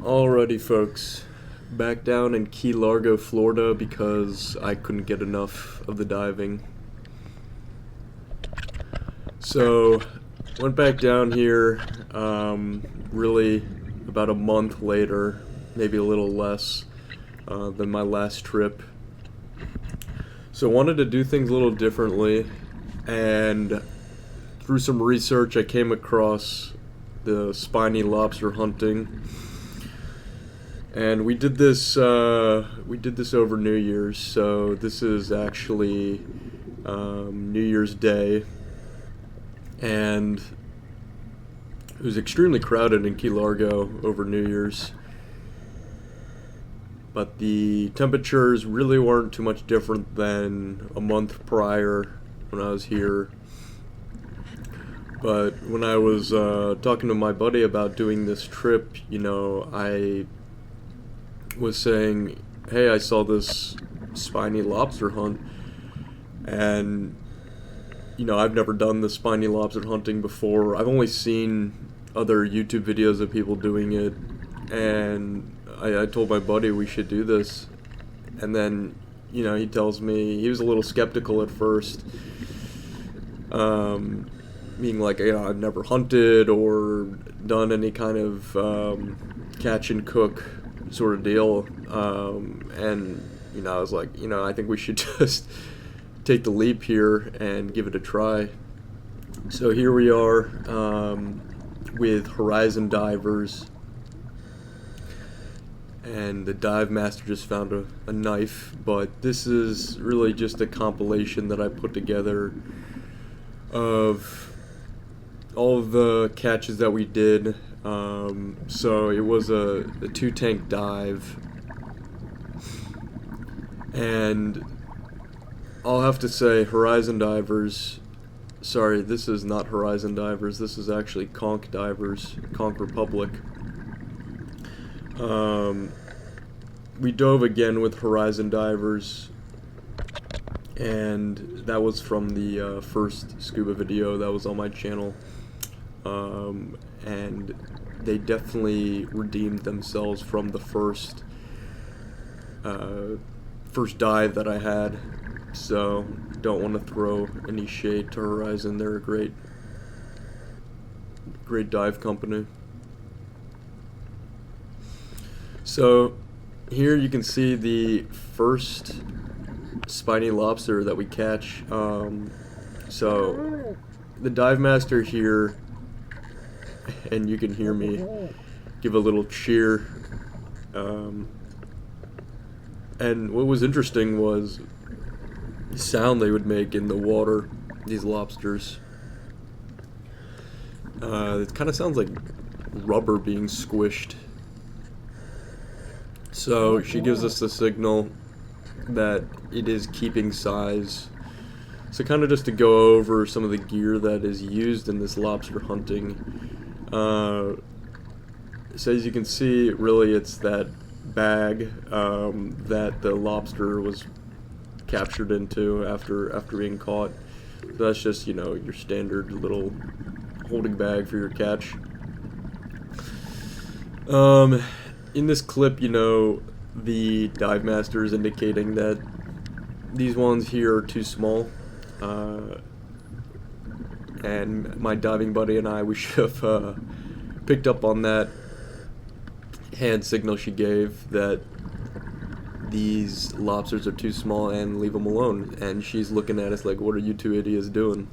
Alrighty, folks. Back down in Key Largo, Florida, because I couldn't get enough of the diving. So, went back down here, really about a month later, maybe a little less than my last trip. So, wanted to do things a little differently, and through some research, I came across the spiny lobster hunting. And we did this over New Year's, so this is actually New Year's Day, and it was extremely crowded in Key Largo over New Year's, but the temperatures really weren't too much different than a month prior when I was here. But when I was talking to my buddy about doing this trip, I was saying, hey, I saw this spiny lobster hunt, and I've never done the spiny lobster hunting before. I've only seen other YouTube videos of people doing it, and I told my buddy we should do this, and then he tells me he was a little skeptical at first, being like, I've never hunted or done any kind of catch and cook sort of deal, and I was like, I think we should just take the leap here and give it a try. So here we are with Horizon Divers, and the dive master just found a knife, but this is really just a compilation that I put together of all of the catches that we did. So it was a 2-tank dive, and I'll have to say Horizon Divers, sorry, this is not Horizon Divers, this is actually Conch Divers, Conch Republic. We dove again with Horizon Divers, and that was from the first scuba video that was on my channel. And they definitely redeemed themselves from the first dive that I had. So don't want to throw any shade to Horizon. They're a great dive company. So here you can see the first spiny lobster that we catch. So the dive master here, and you can hear me give a little cheer. And what was interesting was the sound they would make in the water, these lobsters. It kind of sounds like rubber being squished. So she gives us the signal that it is keeping size. So kind of just to go over some of the gear that is used in this lobster hunting. So as you can see, really it's that bag that the lobster was captured into after being caught. So that's just, your standard little holding bag for your catch. In this clip, the dive master is indicating that these ones here are too small. And my diving buddy and I, we should have picked up on that hand signal she gave that these lobsters are too small and leave them alone. And she's looking at us like, what are you two idiots doing?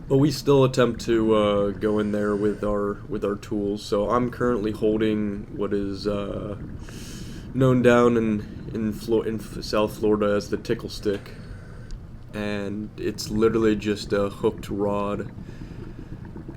But we still attempt to go in there with our tools. So I'm currently holding what is known down in South Florida as the tickle stick. And it's literally just a hooked rod,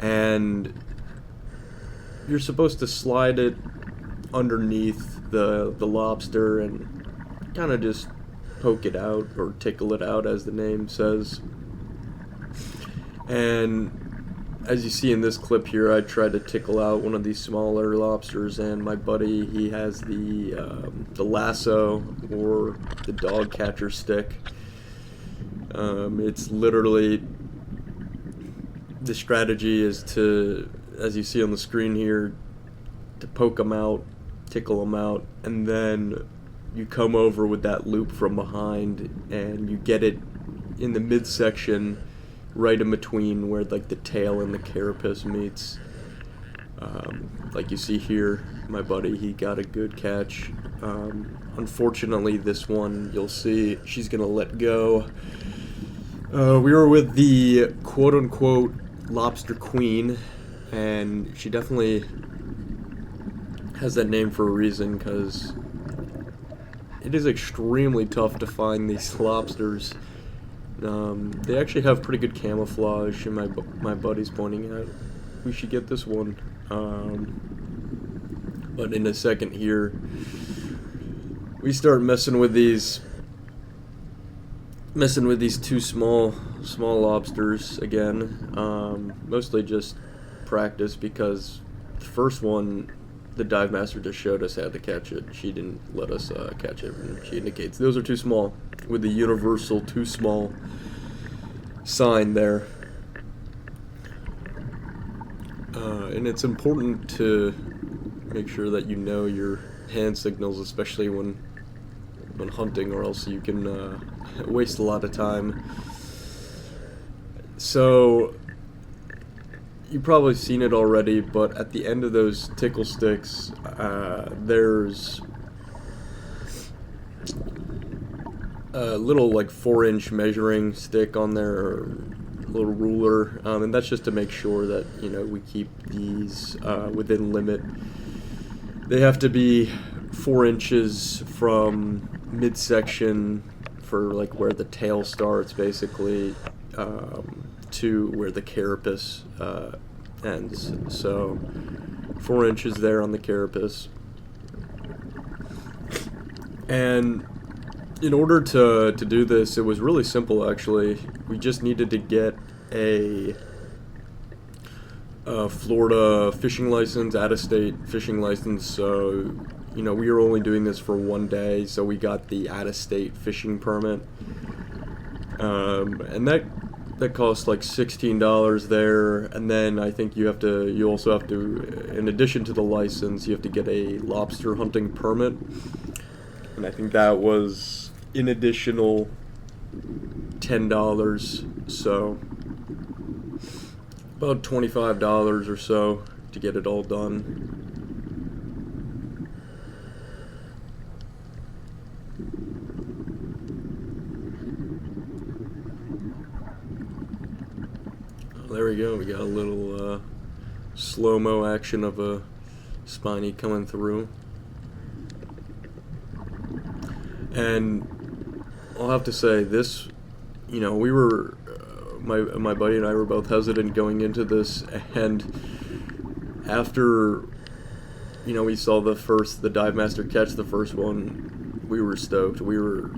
and you're supposed to slide it underneath the lobster and kind of just poke it out or tickle it out, as the name says. And as you see in this clip here, I tried to tickle out one of these smaller lobsters, and my buddy, he has the lasso or the dog catcher stick. It's literally, the strategy is to as you see on the screen here, to poke them out, tickle them out, and then you come over with that loop from behind and you get it in the midsection right in between where like the tail and the carapace meets. Like you see here, my buddy, he got a good catch. Unfortunately, this one, you'll see, she's gonna let go. We were with the quote-unquote lobster queen, and she definitely has that name for a reason, because it is extremely tough to find these lobsters. They actually have pretty good camouflage, and my buddy's pointing out we should get this one. But in a second here, we start messing with these two small lobsters again. Mostly just practice, because the first one, the dive master just showed us how to catch it. She didn't let us catch it, and she indicates those are too small with the universal too small sign there. And it's important to make sure that you know your hand signals, especially when hunting, or else you can waste a lot of time. So you've probably seen it already, but at the end of those tickle sticks, there's a little like 4-inch measuring stick on there, or a little ruler, and that's just to make sure that, you know, we keep these within limit. They have to be 4 inches from midsection for like where the tail starts, basically, to where the carapace ends. So 4 inches there on the carapace. And in order to do this, it was really simple, actually. We just needed to get a Florida fishing license, out-of-state fishing license. So, you know, we were only doing this for one day, so we got the out-of-state fishing permit. And that cost like $16 there. And then I think you also have to, in addition to the license, you have to get a lobster hunting permit. And I think that was an additional $10, so about $25 or so to get it all done. Oh, there we go, we got a little slow-mo action of a spiny coming through. And I'll have to say, this, you know, we were, my buddy and I were both hesitant going into this, and after, you know, we saw the dive master catch the first one, we were stoked. We were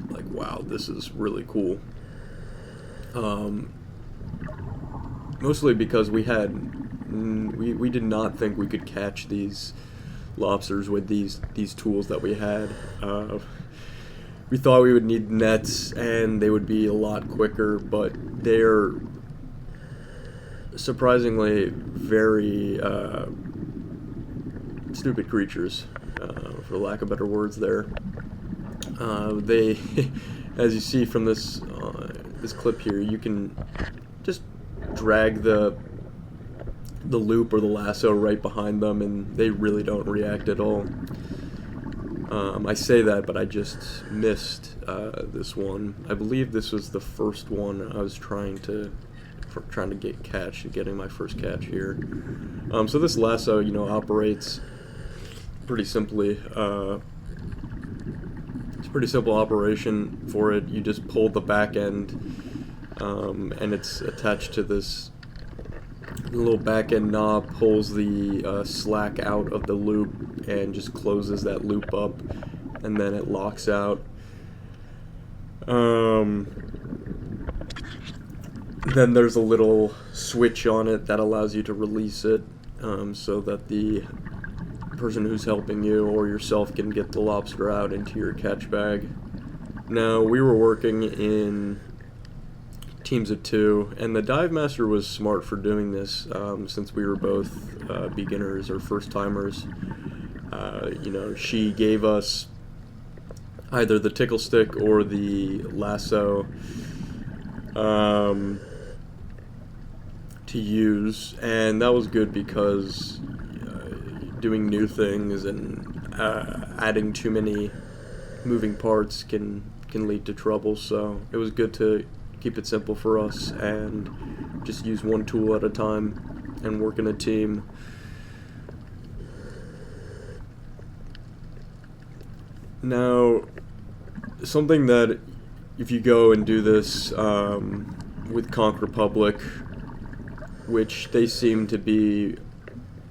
like, wow, this is really cool. Mostly because we did not think we could catch these lobsters with these tools that we had. We thought we would need nets and they would be a lot quicker, but they're surprisingly very stupid creatures, for lack of better words there. They, as you see from this clip here, you can just drag the loop or the lasso right behind them and they really don't react at all. I say that, but I just missed this one. I believe this was the first one I was trying to getting my first catch here. So this lasso, you know, operates pretty simply. It's a pretty simple operation for it. You just pull the back end, and it's attached to this little back end knob, pulls the slack out of the loop and just closes that loop up, and then it locks out. Then there's a little switch on it that allows you to release it, so that the person who's helping you or yourself can get the lobster out into your catch bag. Now, we were working in teams of two, and the dive master was smart for doing this, since we were both beginners or first timers. She gave us either the tickle stick or the lasso to use, and that was good because doing new things and adding too many moving parts can lead to trouble. So it was good to keep it simple for us and just use one tool at a time and work in a team. Now, something that if you go and do this with Conch Republic, which they seem to be,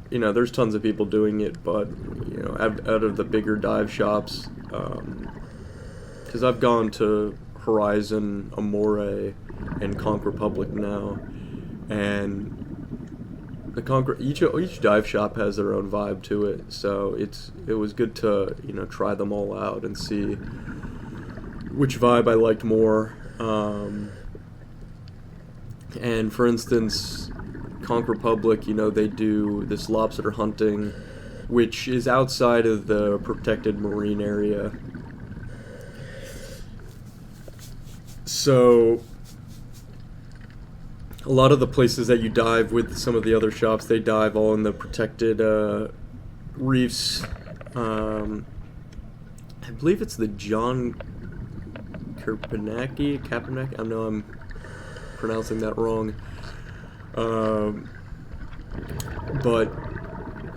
there's tons of people doing it, but out of the bigger dive shops, because I've gone to Horizon, Amore, and Conch Republic now, and each dive shop has their own vibe to it. So it was good to try them all out and see which vibe I liked more. And for instance, Conch Republic, they do this lobster hunting, which is outside of the protected marine area. So a lot of the places that you dive with some of the other shops, they dive all in the protected reefs. I believe it's the John Kapanaki. I know I'm pronouncing that wrong. But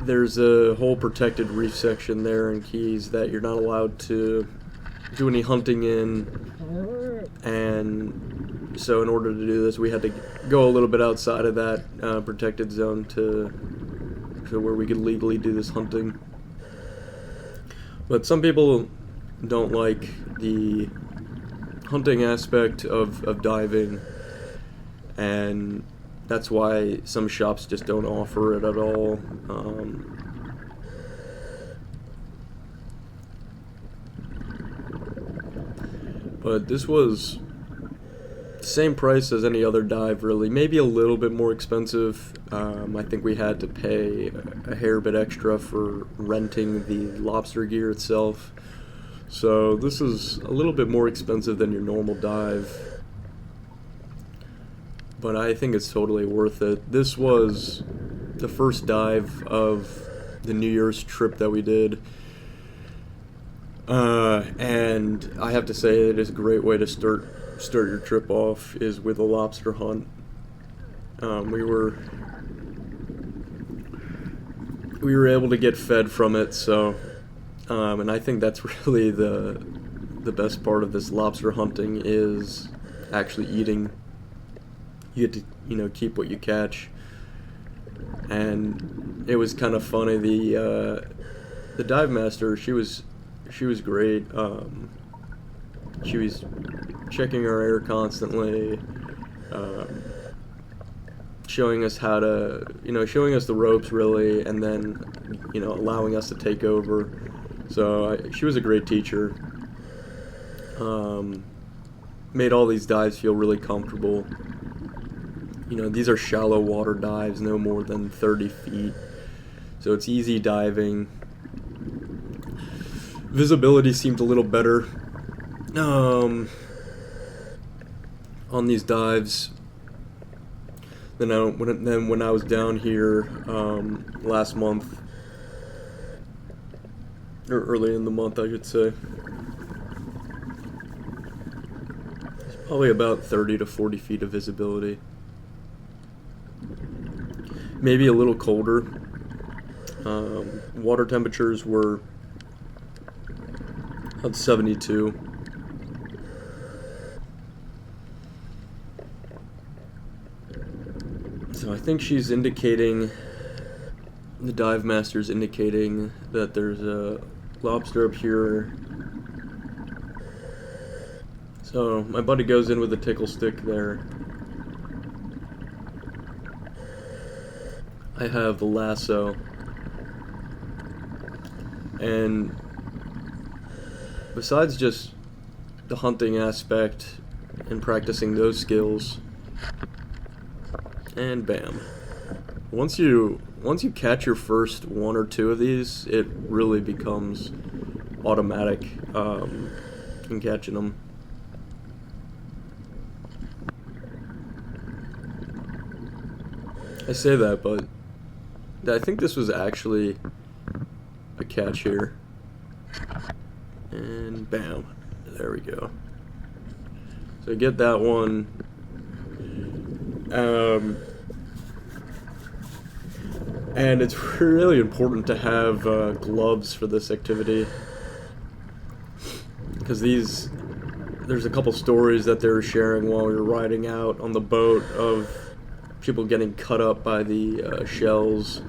there's a whole protected reef section there in Keys that you're not allowed to do any hunting in, and so in order to do this we had to go a little bit outside of that protected zone to where we could legally do this hunting. But some people don't like the hunting aspect of diving, and that's why some shops just don't offer it at all. But this was the same price as any other dive, really. Maybe a little bit more expensive. I think we had to pay a hair bit extra for renting the lobster gear itself. So this is a little bit more expensive than your normal dive, but I think it's totally worth it. This was the first dive of the New Year's trip that we did. And I have to say it is a great way to start your trip off is with a lobster hunt. We were able to get fed from it, so and I think that's really the best part of this lobster hunting is actually eating. You get to keep what you catch, and it was kind of funny. The dive master, she was great. She was checking our air constantly, showing us how to, showing us the ropes really, and then, allowing us to take over. So she was a great teacher. Made all these dives feel really comfortable. These are shallow water dives, no more than 30 feet. So it's easy diving. Visibility seemed a little better on these dives than when I was down here last month, or early in the month, I should say. It's probably about 30 to 40 feet of visibility. Maybe a little colder. Water temperatures were about 72. So I think she's indicating, the dive master's indicating that there's a lobster up here. So my buddy goes in with a tickle stick there. I have the lasso, and besides just the hunting aspect and practicing those skills, And bam. Once you catch your first one or two of these, it really becomes automatic in catching them. I say that, but I think this was actually a catch here. And bam. There we go. So get that one. And it's really important to have gloves for this activity, because there's a couple stories that they were sharing while we were riding out on the boat of people getting cut up by the shells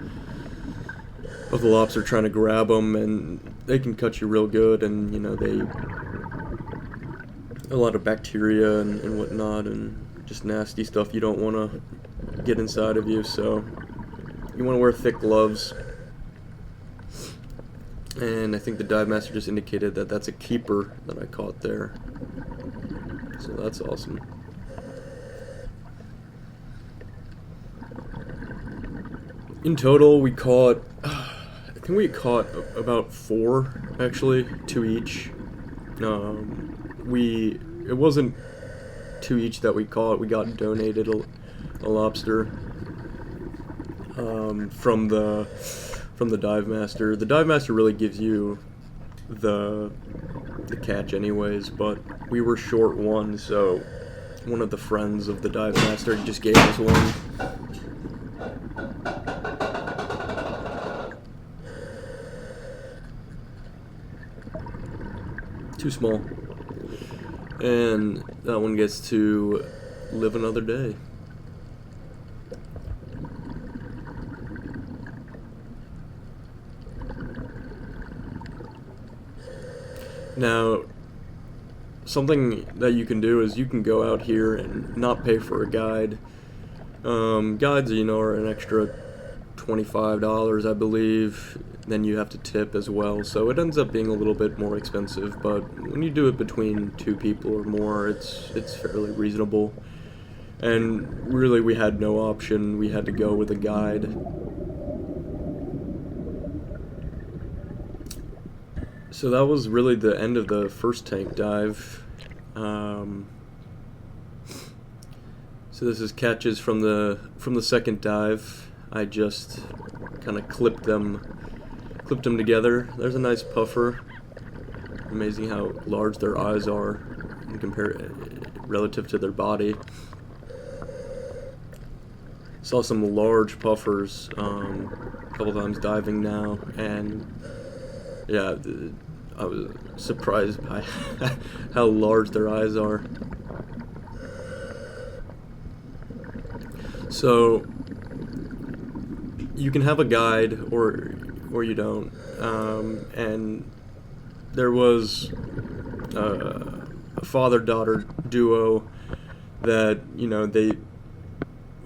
of the lobster trying to grab them, and they can cut you real good, and you know, a lot of bacteria and whatnot, and just nasty stuff you don't want to get inside of you, so you want to wear thick gloves. And I think the dive master just indicated that that's a keeper that I caught there, so that's awesome. In total, we caught, I think we caught about 4, actually, 2 each. It wasn't 2 each that we caught. We got donated a lobster from the dive master. The dive master really gives you the catch anyways, but we were short one, so one of the friends of the dive master just gave us one. Too small. And that one gets to live another day. Now, something that you can do is you can go out here and not pay for a guide. Guides, you know, are an extra $25, I believe. Then you have to tip as well, so it ends up being a little bit more expensive, but when you do it between 2 people or more, it's fairly reasonable. And really, we had no option. We had to go with a guide. So that was really the end of the first tank dive. So this is catches from the second dive. I just kind of clipped them together. There's a nice puffer. Amazing how large their eyes are relative to their body. Saw some large puffers a couple times diving now, and yeah, I was surprised by how large their eyes are. So you can have a guide or you don't, and there was a father-daughter duo that, you know, they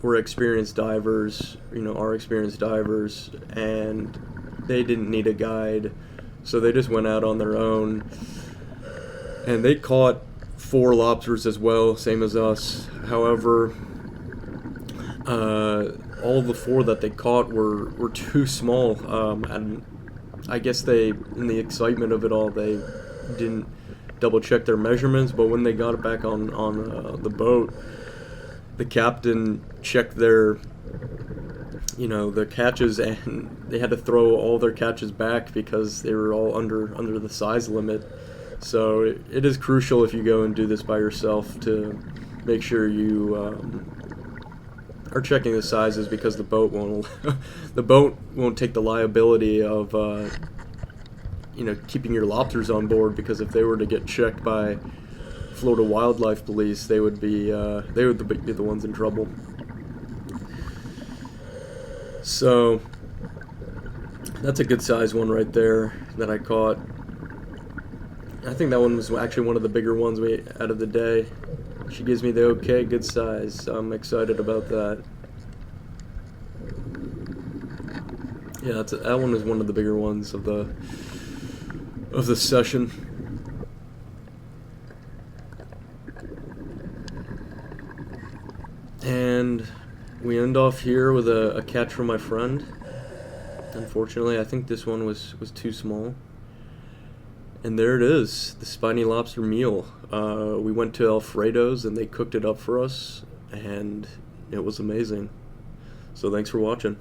were experienced divers, you know, are experienced divers, and they didn't need a guide, so they just went out on their own, and they caught 4 lobsters as well, same as us. However, all the 4 that they caught were too small, and I guess in the excitement of it all, they didn't double check their measurements, but when they got it back on the boat, the captain checked their, you know, the catches, and they had to throw all their catches back because they were all under the size limit. So it is crucial, if you go and do this by yourself, to make sure you are checking the sizes, because the boat won't take the liability of you know, keeping your lobsters on board, because if they were to get checked by Florida Wildlife Police, they would be the ones in trouble. So that's a good size one right there that I caught. I think that one was actually one of the bigger ones out of the day. She gives me the okay, good size, so I'm excited about that. Yeah, that one is one of the bigger ones of the session. And we end off here with a catch from my friend. Unfortunately, I think this one was too small. And there it is, the spiny lobster meal. We went to Alfredo's and they cooked it up for us, and it was amazing. So thanks for watching.